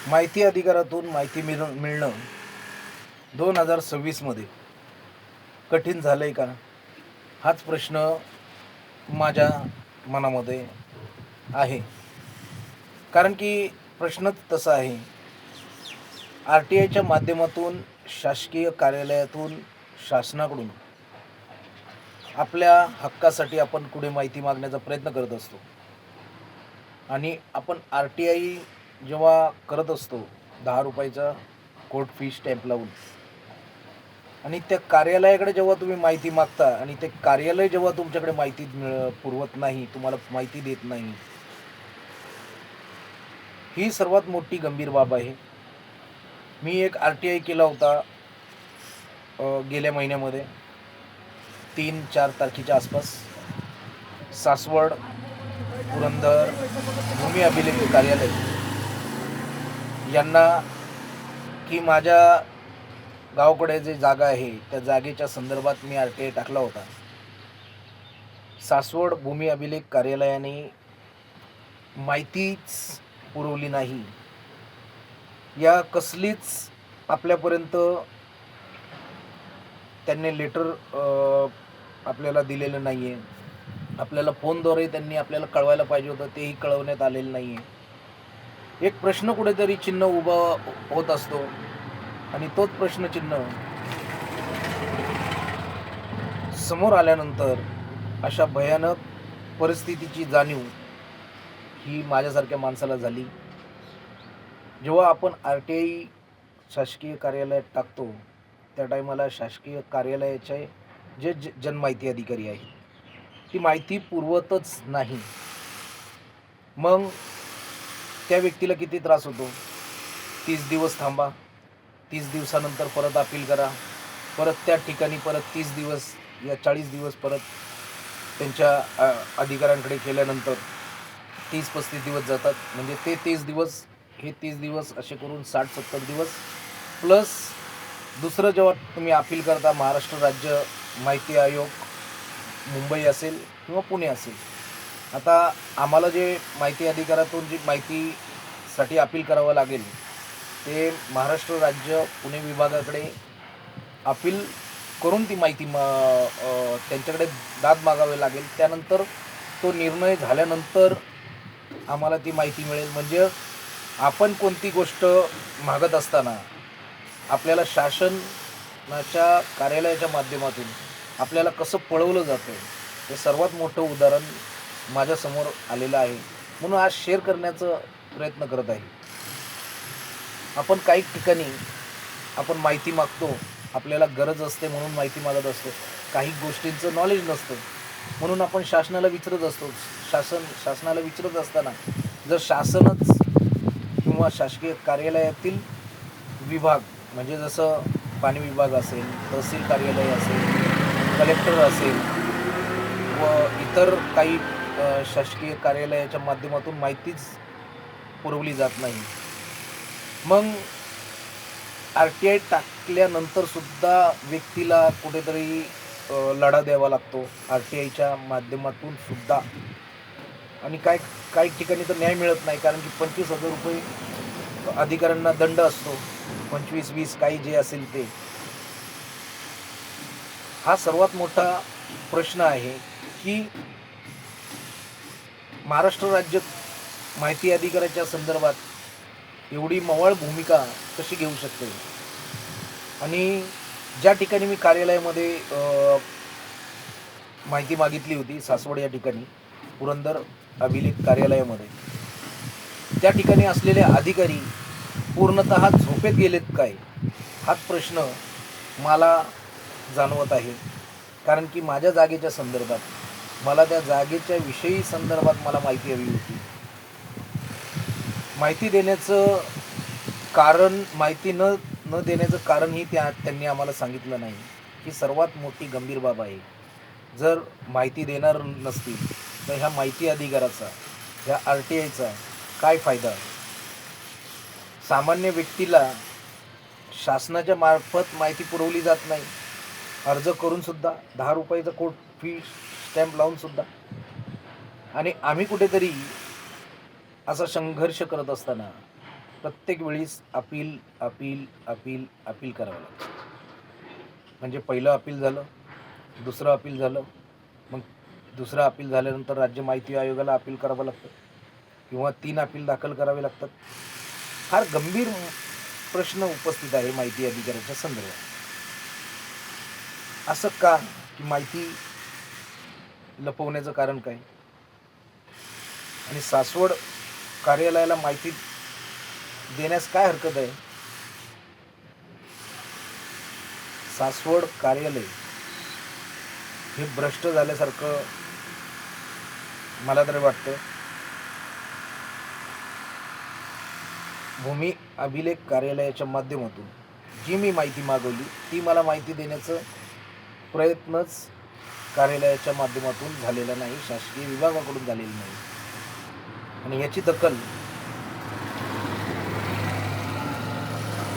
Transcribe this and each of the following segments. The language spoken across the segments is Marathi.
माहिती अधिकारातून माहिती मिळणं 2026मध्ये कठीण झालं आहे का? हाच प्रश्न माझ्या मनामध्ये आहे. कारण की प्रश्नच तसा आहे. RTIच्या माध्यमातून शासकीय कार्यालयातून शासनाकडून आपल्या हक्कासाठी आपण कुठे माहिती मागण्याचा प्रयत्न करत असतो. आणि आपण RTI जेव्हा करत असतो ₹10चा कोर्ट फी स्टॅम्प लावून आणि त्या कार्यालयाकडे जेव्हा तुम्ही माहिती मागता आणि ते कार्यालय जेव्हा तुमच्याकडे माहिती पुरवत नाही, तुम्हाला माहिती देत नाही, ही सर्वात मोठी गंभीर बाब आहे. मी एक RTI केला होता गेल्या महिन्यामध्ये 3-4 तारखेच्या आसपास. सासवड, पुरंदर, भूमी अभिलेख कार्यालय यांना की माझ्या गावाकडे जी जागा आहे त्या जागेच्या संदर्भात मी RTI टाकला होता. सासवड भूमी अभिलेख कार्यालयाने माहितीच पुरवली नाही. या कसलीच आपल्यापर्यंत त्यांनी लेटर आपल्याला दिलेलं नाही आहे. आपल्याला फोनद्वारे त्यांनी आपल्याला कळवायला पाहिजे होतं, तेही कळवण्यात आलेलं नाही आहे. एक प्रश्न कुठेतरी चिन्ह उभा होत असतो आणि तोच प्रश्नचिन्ह समोर आल्यानंतर अशा भयानक परिस्थितीची जाणीव ही माझ्यासारख्या माणसाला झाली. जेव्हा आपण RTI शासकीय कार्यालयात टाकतो त्या टायमाला शासकीय कार्यालयाचे जे जनमाहिती अधिकारी आहे ती माहिती पुरवतच नाही. मग त्या व्यक्तीला किती त्रास होतो. 30 दिवस थांबा, 30 दिवसानंतर परत अपील करा, परत त्या ठिकाणी परत 30 दिवस या 40 दिवस परत त्यांच्या अधिकाऱ्यांकडे केल्यानंतर 30-35 दिवस जातात. म्हणजे ते 30 दिवस हे 30 दिवस असे करून 60-70 दिवस प्लस दुसरं जेव्हा तुम्ही अपील करता महाराष्ट्र राज्य माहिती आयोग मुंबई असेल किंवा पुणे असेल. आता आम्हाला जे माहिती अधिकारातून जी माहितीसाठी अपील करावं लागेल ते महाराष्ट्र राज्य पुणे विभागाकडे अपील करून ती माहिती त्यांच्याकडे दाद मागावे लागेल. त्यानंतर तो निर्णय झाल्यानंतर आम्हाला ती माहिती मिळेल. म्हणजे आपण कोणती गोष्ट मागत असताना आपल्याला शासनाच्या कार्यालयाच्या माध्यमातून आपल्याला कसं पळवलं जातं हे सर्वात मोठं उदाहरण माझ्यासमोर आलेलं आहे. म्हणून आज शेअर करण्याचा प्रयत्न करत आहे. आपण काही ठिकाणी आपण माहिती मागतो, आपल्याला गरज असते म्हणून माहिती मागत असतो. काही गोष्टींचं नॉलेज नसतं म्हणून आपण शासनाला विचारत असतो. शासनाला विचारत असताना जर शासनच किंवा शासकीय कार्यालयातील विभाग म्हणजे जसं पाणी विभाग असेल, तहसील कार्यालय असेल, कलेक्टर असेल व इतर काही शासकीय कार्यालयाच्या माध्यमातून माहितीच पुरवली जात नाही. मग RTI टाकल्यानंतर सुद्धा व्यक्तीला कुठेतरी लढा द्यावा लागतो RTIच्या माध्यमातून सुद्धा. आणि काही ठिकाणी तर न्याय मिळत नाही. कारण की 25,000 रुपये अधिकाऱ्यांना दंड असतो. 25-20 काही जे असेल ते. हा सर्वात मोठा प्रश्न आहे की महाराष्ट्र राज्य माहिती अधिकाराच्या संदर्भात एवढी मवाळ भूमिका कशी घेऊ शकते. आणि ज्या ठिकाणी मी कार्यालयामध्ये माहिती मागितली होती सासवड या ठिकाणी पुरंदर अभिलेख कार्यालयामध्ये, त्या ठिकाणी असलेले अधिकारी पूर्णतः झोपेत गेलेत काय हाच प्रश्न मला जाणवत आहे. कारण की माझ्या जागेच्या संदर्भात मला त्या जागेच्या विषयी संदर्भात मला माहिती हवी होती. माहिती देण्याचं कारण माहिती न देण्याचं कारणही त्यांनी आम्हाला सांगितलं नाही. ही सर्वात मोठी गंभीर बाब आहे. जर माहिती देणार नसतील तर ह्या माहिती अधिकाराचा ह्या RTIचा काय फायदा. सामान्य व्यक्तीला शासनाच्या मार्फत माहिती पुरवली जात नाही. अर्ज करून सुद्धा ₹10चा कोर्ट फी स्टॅम्प लावून सुद्धा. आणि आम्ही कुठेतरी असा संघर्ष करत असताना प्रत्येक वेळीस अपील अपील अपील अपील करावं लागतं. म्हणजे पहिलं अपील झालं, दुसरं अपील झालं, मग दुसरं अपील झाल्यानंतर राज्य माहिती आयोगाला अपील करावं लागतं किंवा 3 अपील दाखल करावे लागतात. फार गंभीर प्रश्न उपस्थित आहे माहिती अधिकाराच्या संदर्भात. असं का? की माहिती लपवण्याचं कारण काय? आणि सासवड कार्यालयाला माहिती देण्यास काय हरकत आहे? सासवड कार्यालय हे भ्रष्ट झाल्यासारखं मला तरी वाटतं. भूमी अभिलेख कार्यालयाच्या माध्यमातून जी मी माहिती मागवली ती मला माहिती देण्याचं प्रयत्नच कार्यालयाच्या माध्यमातून झालेला नाही, शासकीय विभागाकडून झालेला नाही. आणि याची दखल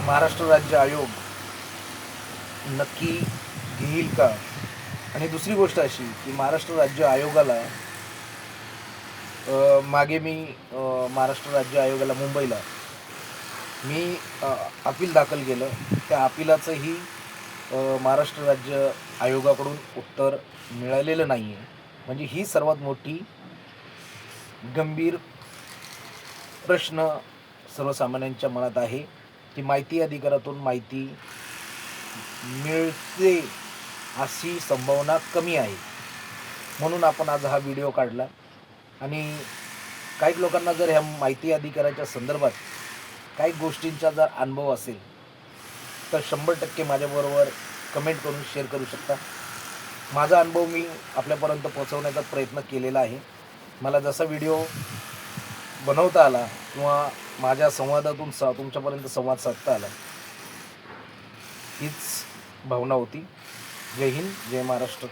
महाराष्ट्र राज्य आयोग नक्की घेईल का? आणि दुसरी गोष्ट अशी की महाराष्ट्र राज्य आयोगाला मागे मी महाराष्ट्र राज्य आयोगाला मुंबईला मी अपील दाखल केलं. त्या अपिलाचंही महाराष्ट्र राज्य आयोगाकडून उत्तर मिळालेलं नाही आहे. म्हणजे ही सर्वात मोठी गंभीर प्रश्न सर्वसामान्यांच्या मनात आहे की माहिती अधिकारातून माहिती मिळते अशी संभावना कमी आहे. म्हणून आपण आज हा व्हिडिओ काढला. आणि काही लोकांना जर ह्या माहिती अधिकाराच्या संदर्भात काही गोष्टींचा जर अनुभव असेल तर 100% माझ्याबरोबर कमेंट करून शेअर करू शकता. माझा अनुभव मी आपल्यापर्यंत पोहोचवण्याचा प्रयत्न केलेला आहे. मला जसा व्हिडिओ बनवता आला किंवा माझ्या संवादातून तुमच्यापर्यंत संवाद साधता आला, हीच भावना होती. जय हिंद, जय महाराष्ट्र.